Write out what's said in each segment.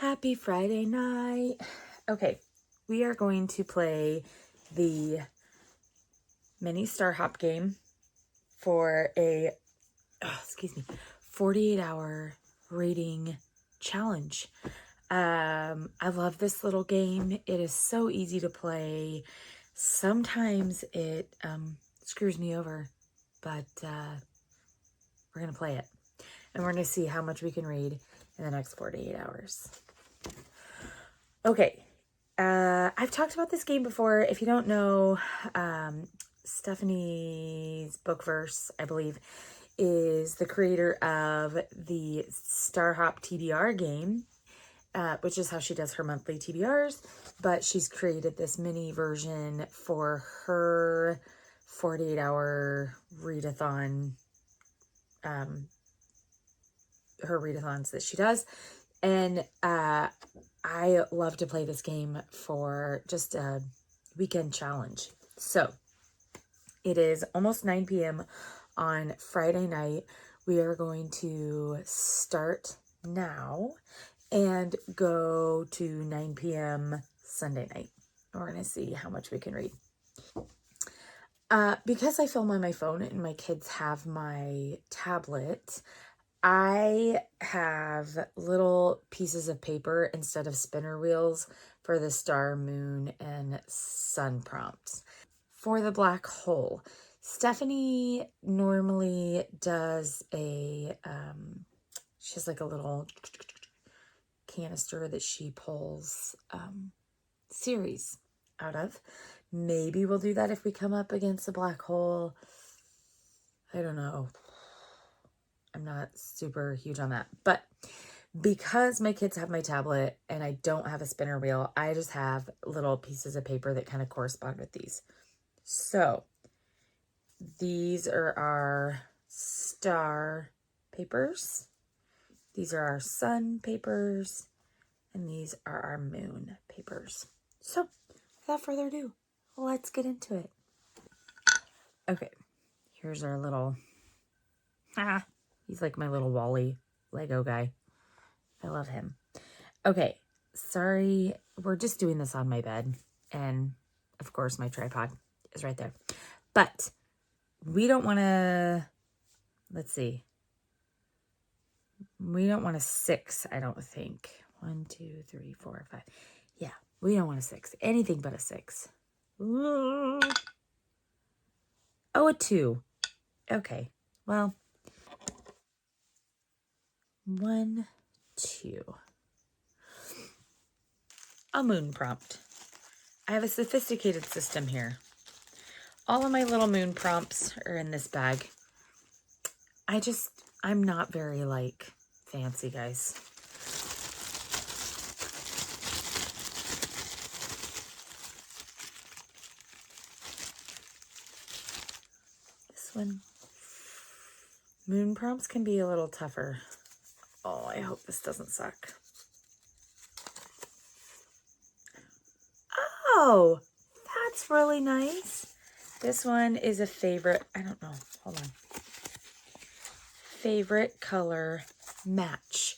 Happy Friday night. Okay, we are going to play the mini Star Hop game for a 48-hour reading challenge. I love this little game. It is so easy to play. Sometimes it screws me over, but we're going to play it. And we're going to see how much we can read in the next 48 hours. Okay, I've talked about this game before. If you don't know, Stephanie's Bookverse, I believe, is the creator of the Star Hop TBR game, which is how she does her monthly TBRs. But she's created this mini version for her 48-hour readathon, her readathons that she does. And I love to play this game for just a weekend challenge. So it is almost 9 p.m. on Friday night. We are going to start now and go to 9 p.m. Sunday night. We're going to see how much we can read. Because I film on my phone and my kids have my tablet, I have little pieces of paper instead of spinner wheels for the star, moon, and sun prompts. For the black hole, Stephanie normally does she has like a little canister that she pulls series out of. Maybe we'll do that if we come up against a black hole. I don't know. I'm not super huge on that, but because my kids have my tablet and I don't have a spinner wheel, I just have little pieces of paper that kind of correspond with these. So these are our star papers. These are our sun papers, and these are our moon papers. So without further ado, let's get into it. Okay, here's our little, he's like my little Wally Lego guy. I love him. Okay, sorry, we're just doing this on my bed, and of course my tripod is right there. But we don't want to, let's see, we don't want a 6, I don't think. 1, 2, 3, 4, 5. Yeah, we don't want a 6. Anything but a 6. Ooh. Oh, a 2. Okay, well, 1, 2. A moon prompt. I have a sophisticated system here. All of my little moon prompts are in this bag. I'm not very, like, fancy, guys. This one. Moon prompts can be a little tougher. Oh, I hope this doesn't suck. Oh, that's really nice. This one is a favorite. I don't know. Hold on. Favorite color match.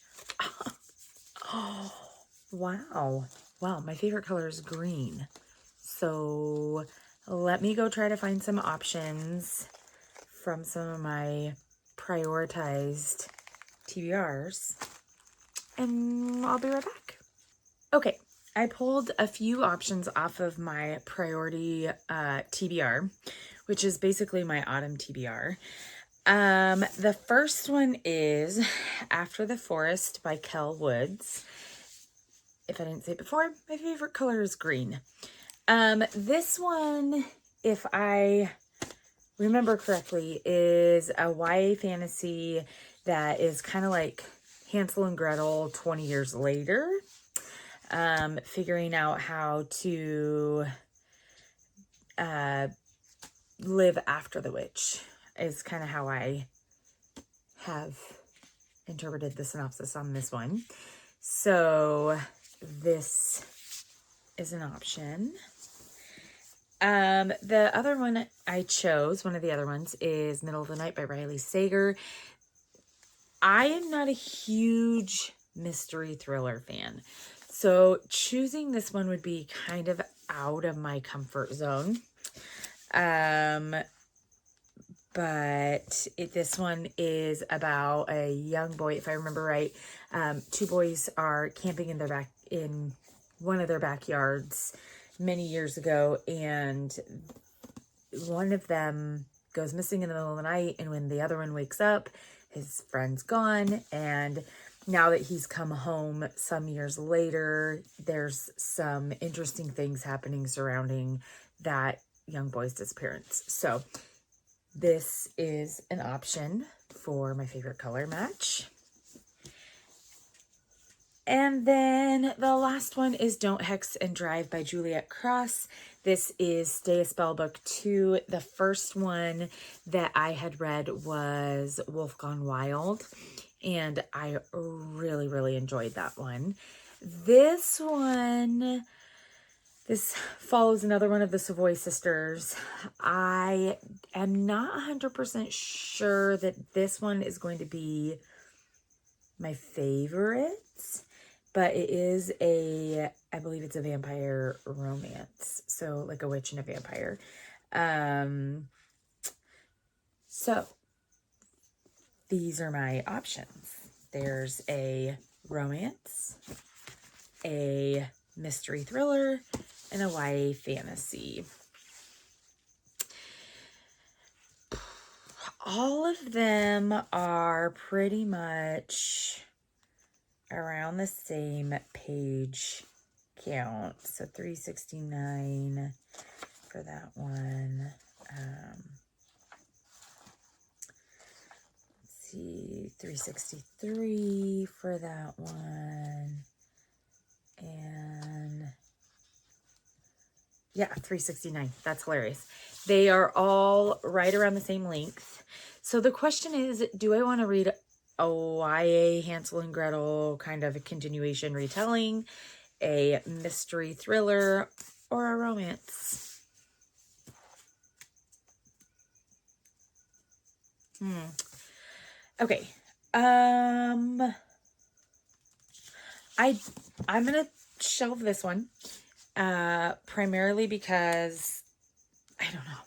Oh, wow. Wow, my favorite color is green. So let me go try to find some options from some of my prioritized TBRs, and I'll be right back. Okay, I pulled a few options off of my priority TBR, which is basically my autumn TBR. The first one is After the Forest by Kel Woods. If I didn't say it before, my favorite color is green. This one, if I remember correctly, is a YA fantasy that is kind of like Hansel and Gretel 20 years later. Figuring out how to live after the witch is kind of how I have interpreted the synopsis on this one. So this is an option. The other one I chose, one of the other ones, is Middle of the Night by Riley Sager. I am not a huge mystery thriller fan. So choosing this one would be kind of out of my comfort zone. But this one is about a young boy, if I remember right. Two boys are camping in one of their backyards many years ago, and one of them goes missing in the middle of the night, and when the other one wakes up, his friend's gone. And now that he's come home some years later, there's some interesting things happening surrounding that young boy's disappearance. So this is an option for my favorite color match. And then the last one is Don't Hex and Drive by Juliet Cross. This is Stay a Spell Book 2. The first one that I had read was Wolf Gone Wild, and I really, really enjoyed that one. This follows another one of the Savoy sisters. I am not 100% sure that this one is going to be my favorite, but it is I believe it's a vampire romance. So like a witch and a vampire. So these are my options. There's a romance, a mystery thriller, and a YA fantasy. All of them are pretty much around the same page count. So 369 for that one. Let's see, 363 for that one. And yeah, 369. That's hilarious. They are all right around the same length. So the question is, do I want to read a YA Hansel and Gretel kind of a continuation retelling, a mystery thriller, or a romance? Okay. I'm gonna shelve this one. Primarily because I don't know.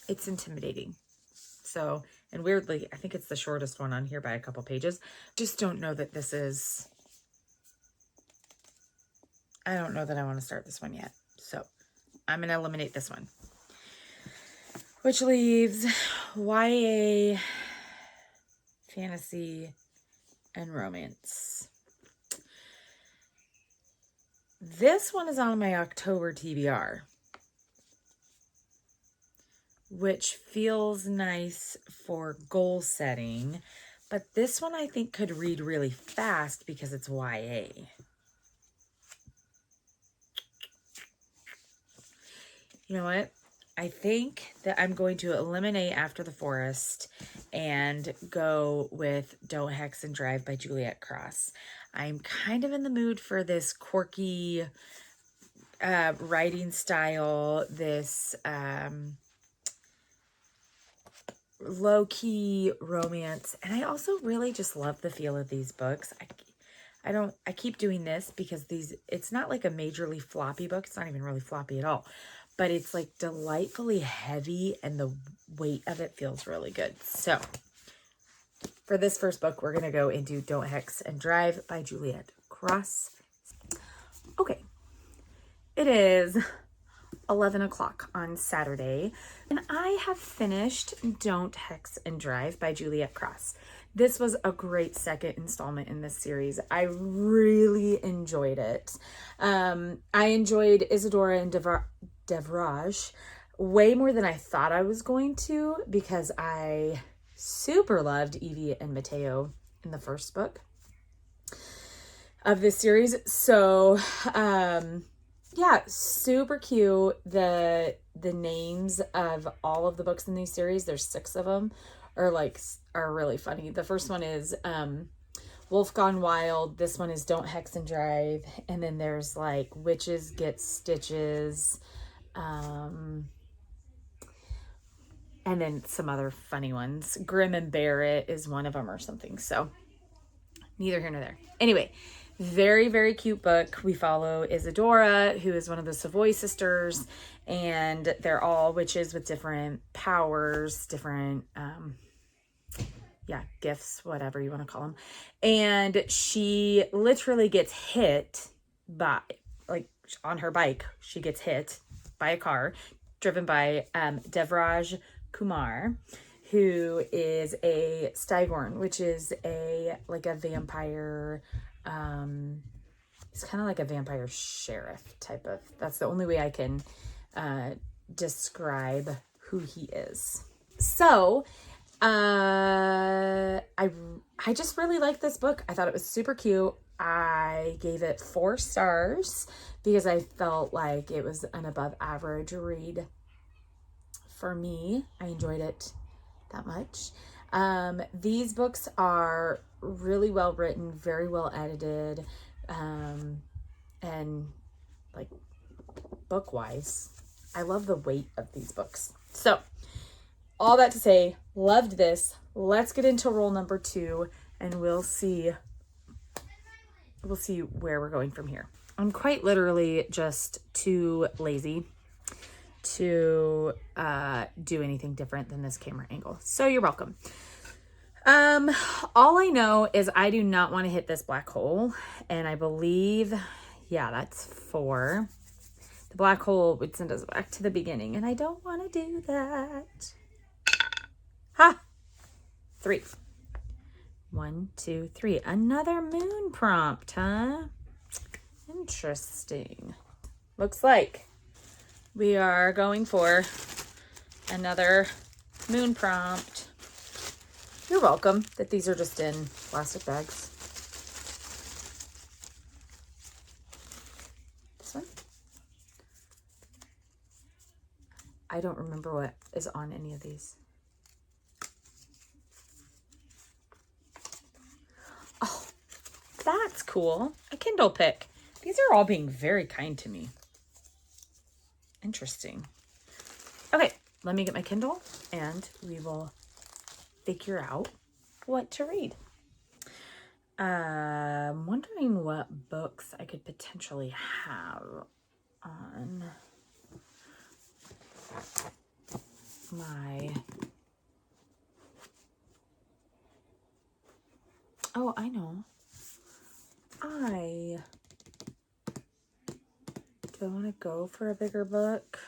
It's intimidating. So, and weirdly, I think it's the shortest one on here by a couple pages. Just don't know that this is, I don't know that I want to start this one yet. So I'm going to eliminate this one, which leaves YA, fantasy, and romance. This one is on my October TBR, which feels nice for goal setting, but this one I think could read really fast because it's YA. You know what? I think that I'm going to eliminate After the Forest and go with Don't Hex and Drive by Juliet Cross. I'm kind of in the mood for this quirky writing style, this low-key romance, and I also really just love the feel of these books. I keep doing this because it's not like a majorly floppy book. It's not even really floppy at all, but it's like delightfully heavy and the weight of it feels really good. So for this first book, we're going to go into Don't Hex and Drive by Juliet Cross. Okay. It is 11 o'clock on Saturday, and I have finished Don't Hex and Drive by Juliet Cross. This was a great second installment in this series. I really enjoyed it. I enjoyed Isadora and Devraj way more than I thought I was going to, because I super loved Evie and Mateo in the first book of this series. So, yeah, super cute. The names of all of the books in these series, there's 6 of them, are really funny. The first one is Wolf Gone Wild. This one is Don't Hex and Drive. And then there's like Witches Get Stitches. And then some other funny ones. Grim and Barrett is one of them or something. So neither here nor there. Anyway, very, very cute book. We follow Isadora, who is one of the Savoy sisters, and they're all witches with different powers, different, gifts, whatever you want to call them. And she literally gets hit by, like, on her bike, she gets hit by a car driven by Devraj Kumar, who is a Styghorn, which is a vampire. He's kind of like a vampire sheriff type of. That's the only way I can describe who he is. So, I just really liked this book. I thought it was super cute. I gave it 4 stars because I felt like it was an above average read for me. I enjoyed it that much. These books are really well written, very well edited, and like book wise, I love the weight of these books. So all that to say, loved this. Let's get into roll number 2 and we'll see where we're going from here. I'm quite literally just too lazy to do anything different than this camera angle. So you're welcome. All I know is I do not want to hit this black hole, and I believe, that's 4. The black hole would send us back to the beginning, and I don't want to do that. Ha! 3. 1, 2, 3. Another moon prompt, huh? Interesting. Looks like we are going for another moon prompt. You're welcome that these are just in plastic bags. This one? I don't remember what is on any of these. Oh, that's cool. A Kindle pick. These are all being very kind to me. Interesting. Okay, let me get my Kindle and we will figure out what to read. I'm wondering what books I could potentially have on my... Oh, I know. Do I want to go for a bigger book?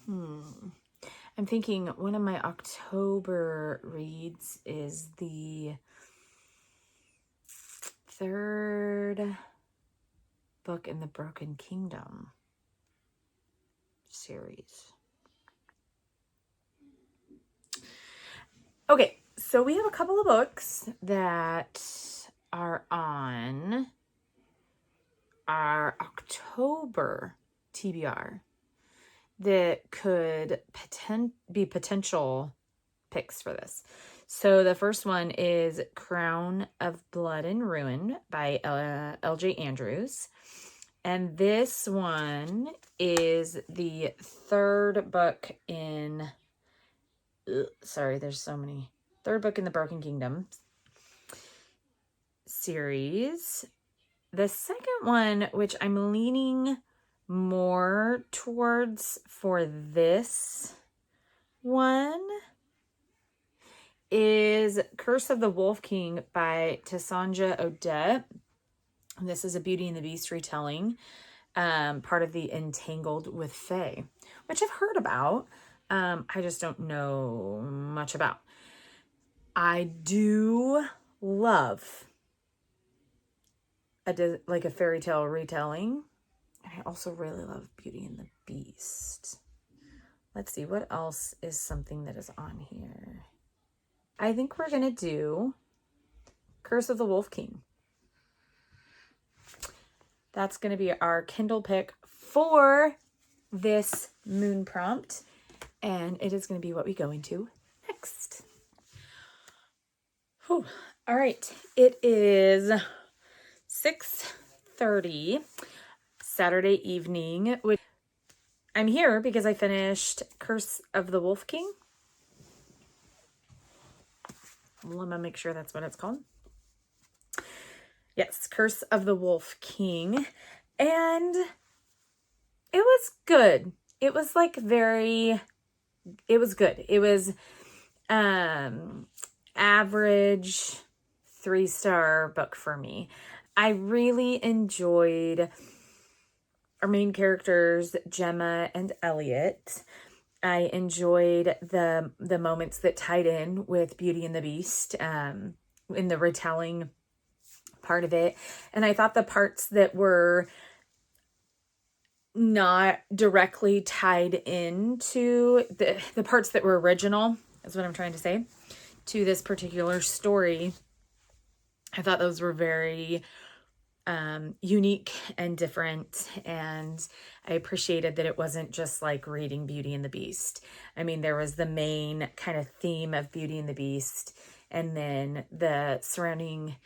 I'm thinking one of my October reads is the 3rd book in the Broken Kingdom series. Okay, so we have a couple of books that are on our October TBR that could be potential picks for this. So the first one is Crown of Blood and Ruin by L.J. Andrews. And this one is the 3rd book in... sorry, there's so many. 3rd book in the Broken Kingdom series. The second one, which I'm leaning more towards for this one, is Curse of the Wolf King by Tessanja Odette. And this is a Beauty and the Beast retelling, part of the Entangled with Fae, which I've heard about. I just don't know much about. I do love a fairy tale retelling. I also really love Beauty and the Beast. Let's see, what else is something that is on here? I think we're going to do Curse of the Wolf King. That's going to be our Kindle pick for this moon prompt. And it is going to be what we go into next. Whew. All right. It is 6:30 Saturday evening. I'm here because I finished Curse of the Wolf King. Let me make sure that's what it's called. Yes, Curse of the Wolf King. And it was good. It was like it was good. It was average 3-star book for me. I really enjoyed our main characters, Gemma and Elliot. I enjoyed the moments that tied in with Beauty and the Beast in the retelling part of it. And I thought the parts that were not directly tied into the parts that were original, is what I'm trying to say, to this particular story, I thought those were very unique and different, and I appreciated that it wasn't just like reading Beauty and the Beast. I mean, there was the main kind of theme of Beauty and the Beast, and then the surrounding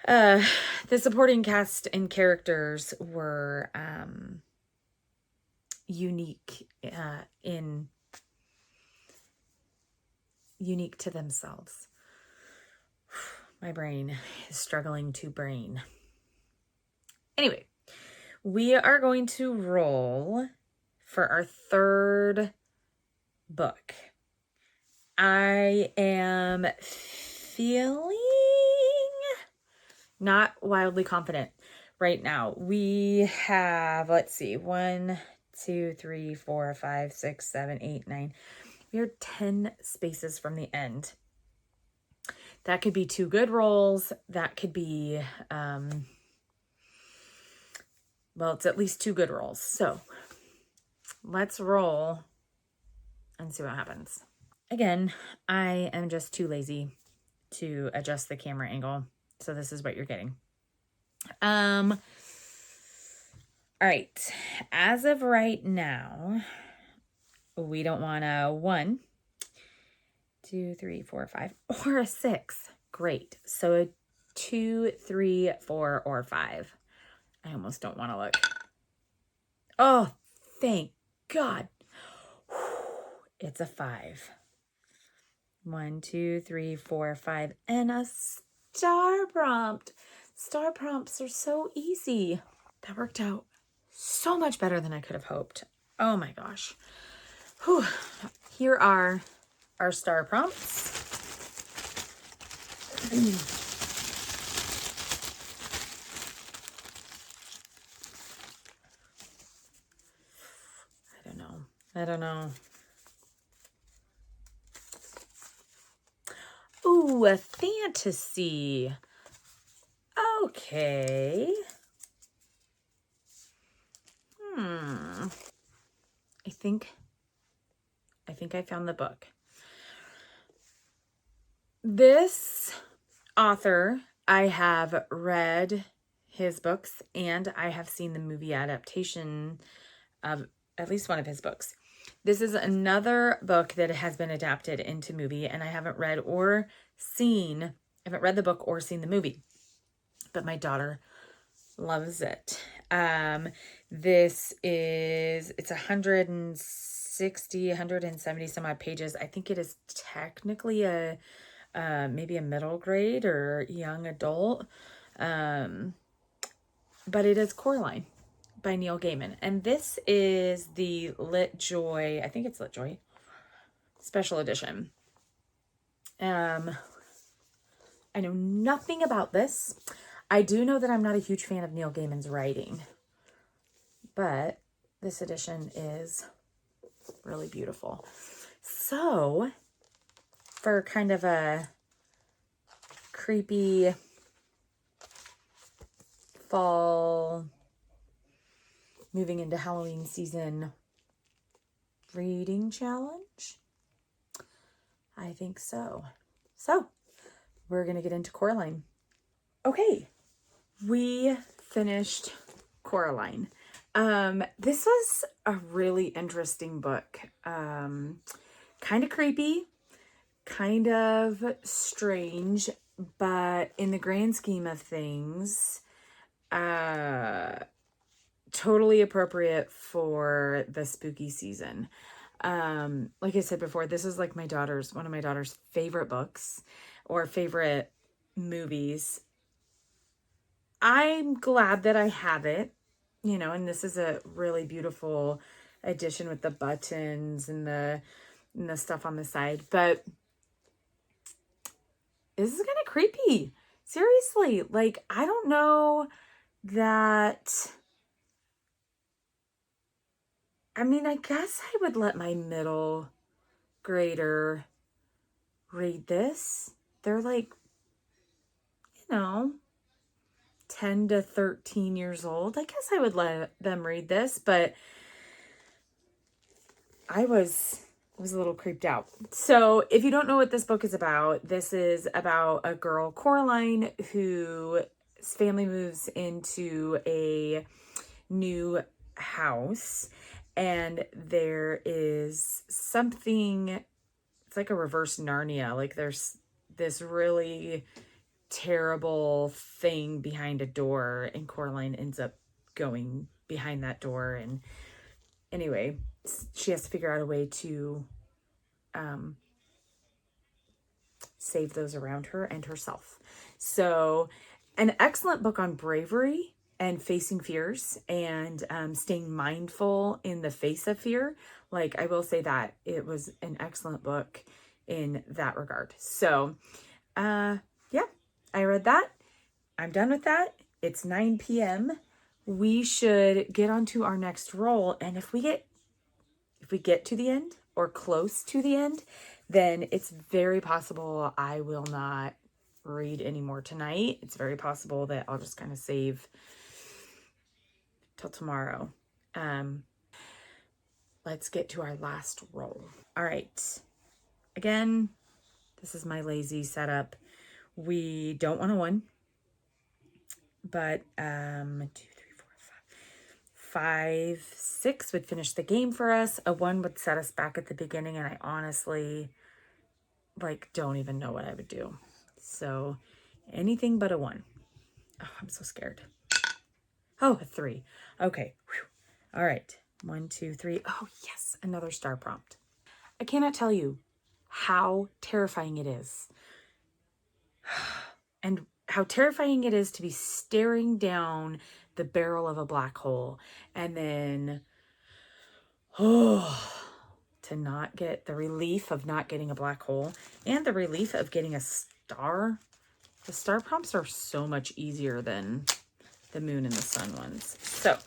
the supporting cast and characters were unique to themselves. My brain is struggling to brain. Anyway, we are going to roll for our third book. I am feeling not wildly confident right now. We have, let's see, 1, 2, 3, 4, 5, 6, 7, 8, 9. We are 10 spaces from the end. That could be 2 good rolls. That could be, well, it's at least 2 good rolls. So let's roll and see what happens. Again, I am just too lazy to adjust the camera angle. So this is what you're getting. All right. As of right now, we don't want a 1, 2, 3, 4, 5, or a 6. Great. So a 2, 3, 4, or 5. I almost don't want to look. Oh, thank God. It's a 5. 1, 2, 3, 4, 5, and a star prompt. Star prompts are so easy. That worked out so much better than I could have hoped. Oh my gosh. Whew. Here are our star prompts. I don't know. Ooh, a fantasy. Okay. I think I found the book. This author, I have read his books and I have seen the movie adaptation of at least one of his books. This is another book that has been adapted into movie, and I haven't read the book or seen the movie, but my daughter loves it. It's 170 some odd pages. I think it is technically maybe a middle grade or young adult. But it is Coraline by Neil Gaiman. And this is the LitJoy, I think it's LitJoy special edition. I know nothing about this. I do know that I'm not a huge fan of Neil Gaiman's writing, but this edition is really beautiful. So, for kind of a creepy fall, moving into Halloween season reading challenge, I think so. So, we're going to get into Coraline. Okay, we finished Coraline. This was a really interesting book. Kind of creepy, kind of strange, but in the grand scheme of things, totally appropriate for the spooky season. Like I said before, this is like one of my daughter's favorite books. or favorite movies. I'm glad that I have it, you know, and this is a really beautiful edition with the buttons and the stuff on the side, but this is kind of creepy. Seriously, like, I don't know that, I mean, I guess I would let my middle grader read this. They're like, you know, 10 to 13 years old. I guess I would let them read this, but I was a little creeped out. So if you don't know what this book is about, this is about a girl, Coraline, whose family moves into a new house, and there is something, it's like a reverse Narnia. Like there's this really terrible thing behind a door, and Coraline ends up going behind that door. And anyway, she has to figure out a way to save those around her and herself. So, an excellent book on bravery and facing fears and staying mindful in the face of fear. Like, I will say that it was an excellent book in that regard. So, yeah, I read that. I'm done with that. It's 9 p.m. We should get on to our next roll. And if we get to the end or close to the end, then it's very possible I will not read anymore tonight. It's very possible that I'll just kind of save till tomorrow. Let's get to our last roll. All right. Again, this is my lazy setup. We don't want a 1, but 2, 3, 4, 5, 6 would finish the game for us. A 1 would set us back at the beginning, and I honestly don't even know what I would do. So anything but a 1. Oh, I'm so scared. Oh, a 3. Okay. Whew. All right. 1, 2, 3. Oh, yes. Another star prompt. I cannot tell you how terrifying it is. And how terrifying it is to be staring down the barrel of a black hole and then, to not get the relief of not getting a black hole and the relief of getting a star. The star prompts are so much easier than the moon and the sun ones. So,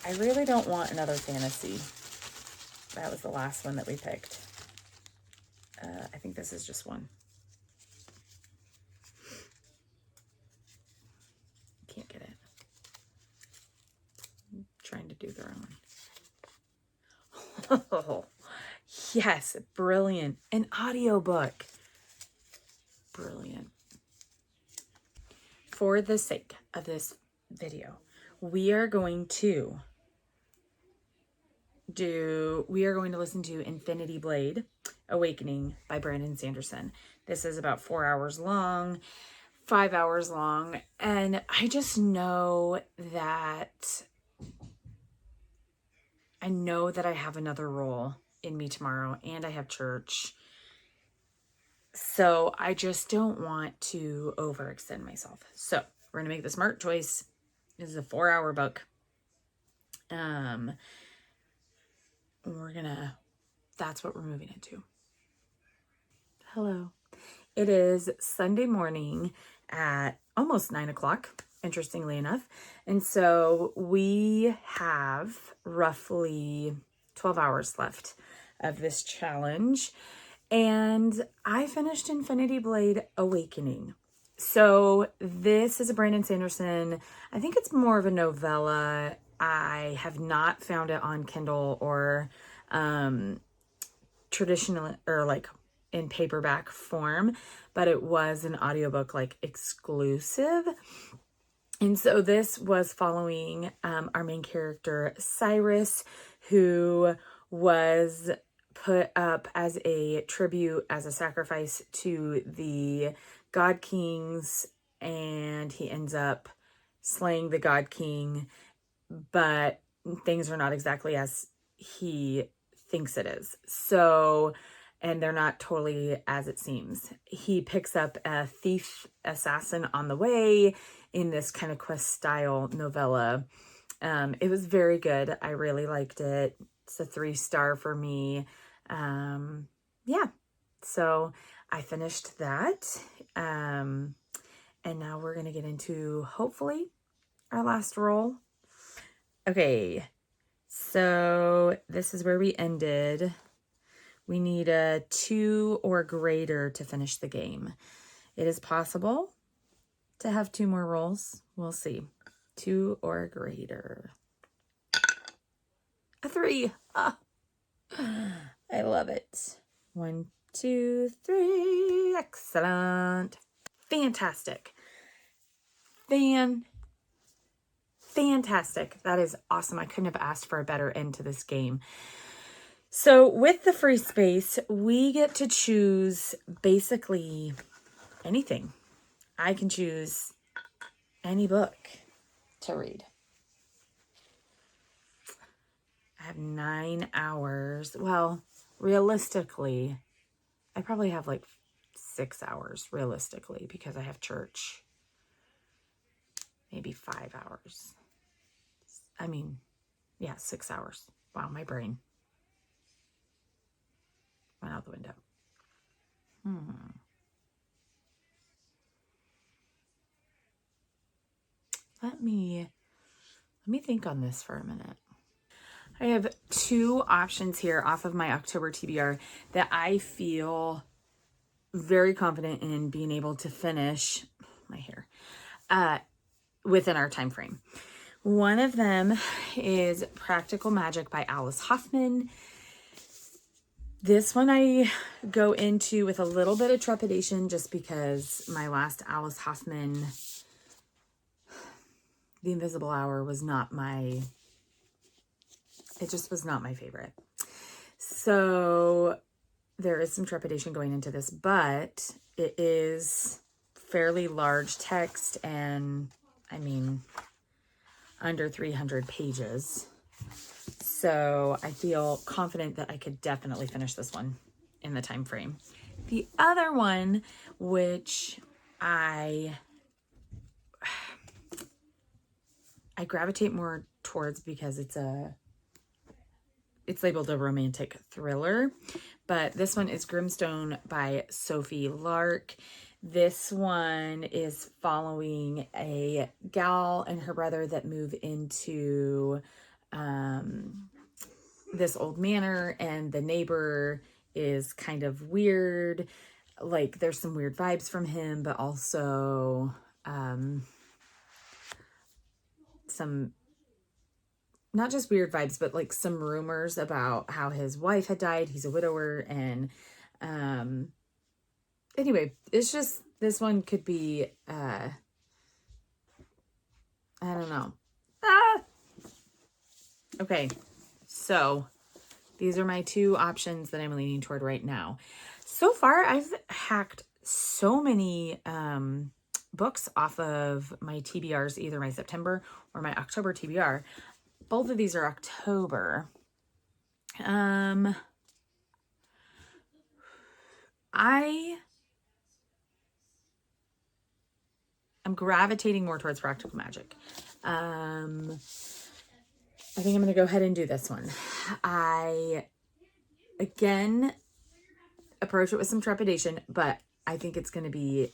I really don't want another fantasy. That was the last one that we picked. I think this is just one. Can't get it. I'm trying to do their own. Oh, yes, brilliant. An audiobook. Brilliant. For the sake of this video, we are going to listen to Infinity Blade Awakening by Brandon Sanderson. This is about 4 hours long, 5 hours long, and I just know that I have another role in me tomorrow, and I have church. So I just don't want to overextend myself. So we're going to make the smart choice. This is a 4-hour book. That's what we're moving into. Hello. It is Sunday morning at almost 9 o'clock, interestingly enough. And so we have roughly 12 hours left of this challenge. And I finished Infinity Blade Awakening. So this is a Brandon Sanderson. I think it's more of a novella. I have not found it on Kindle or traditional or in paperback form, but it was an audiobook exclusive. And so this was following our main character, Cyrus, who was put up as a tribute, as a sacrifice to the God Kings, and he ends up slaying the God King, but things are not exactly as he thinks it is. So, and they're not totally as it seems. He picks up a thief assassin on the way in this kind of quest style novella. It was very good. I really liked it. It's a 3-star for me. Yeah, so I finished that. And now we're going to get into, hopefully, our last roll. Okay, so this is where we ended. We need a 2 or greater to finish the game. It is possible to have 2 more rolls. We'll see. 2 or greater. A 3. Ah, I love it. 1, 2, 3. Excellent. Fantastic. Fantastic. That is awesome. I couldn't have asked for a better end to this game. So with the free space, we get to choose basically anything. I can choose any book to read. I have 9 hours. Well, realistically, I probably have like 6 hours realistically because I have church. Maybe 5 hours. I mean, yeah, 6 hours. Wow, my brain went out the window. Let me think on this for a minute. I have 2 options here off of my October TBR that I feel very confident in being able to finish my hair within our time frame. One of them is Practical Magic by Alice Hoffman. This one I go into with a little bit of trepidation just because my last Alice Hoffman, The Invisible Hour, was not my, it just was not my favorite. So there is some trepidation going into this, but it is fairly large text and, I mean, under 300 pages. So I feel confident that I could definitely finish this one in the time frame. The other one, which I gravitate more towards because it's labeled a romantic thriller, but this one is Grimstone by Sophie Lark. This one is following a gal and her brother that move into this old manor, and the neighbor is kind of weird. Like, there's some weird vibes from him, but also some, not just weird vibes, but like some rumors about how his wife had died. He's a widower. And anyway, it's just, this one could be, I don't know. Okay. So these are my 2 options that I'm leaning toward right now. So far, I've hacked so many books off of my TBRs, either my September or my October TBR. Both of these are October. I am gravitating more towards Practical Magic. I think I'm going to go ahead and do this one. I, again, approach it with some trepidation, but I think it's going to be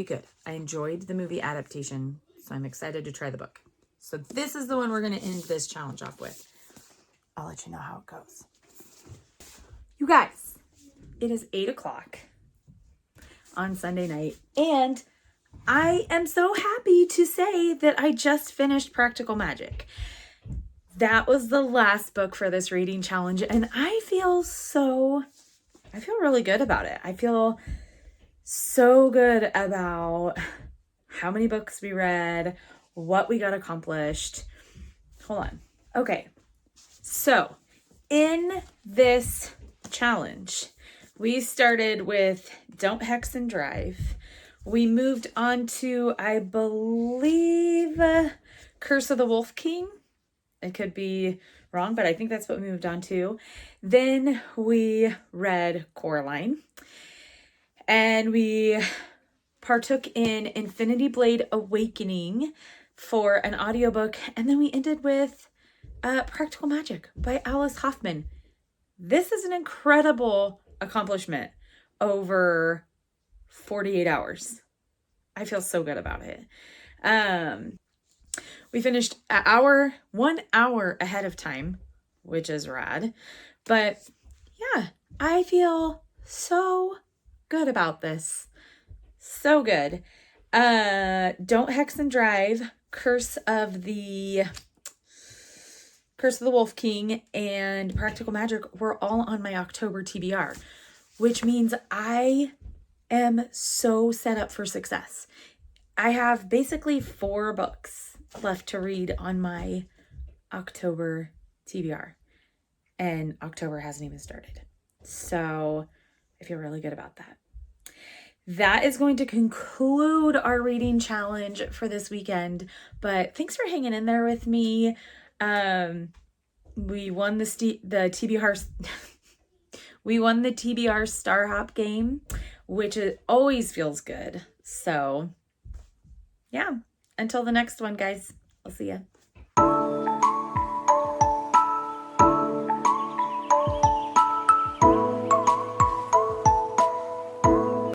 good. I enjoyed the movie adaptation, so I'm excited to try the book. So this is the one we're going to end this challenge off with. I'll let you know how it goes. You guys, it is 8 o'clock on Sunday night, and I am so happy to say that I just finished Practical Magic. That was the last book for this reading challenge, and I feel really good about it. I feel so good about how many books we read, what we got accomplished. Hold on. Okay. So in this challenge, we started with Don't Hex and Drive. We moved on to, I believe, Curse of the Wolf King. It could be wrong, but I think that's what we moved on to. Then we read Coraline, and we partook in Infinity Blade Awakening for an audiobook, and then we ended with Practical Magic by Alice Hoffman. This is an incredible accomplishment over 48 hours. I feel so good about it. We finished 1 hour ahead of time, which is rad. But yeah, I feel so good about this. So good. Don't Hex and Drive, Curse of the Wolf King, and Practical Magic were all on my October TBR, which means I am so set up for success. I have basically 4 books left to read on my October TBR, and October hasn't even started. So I feel really good about that. That is going to conclude our reading challenge for this weekend, but thanks for hanging in there with me. We won the TBR we won the TBR Star Hop game, which always feels good. So yeah, until the next one, guys, I'll see ya.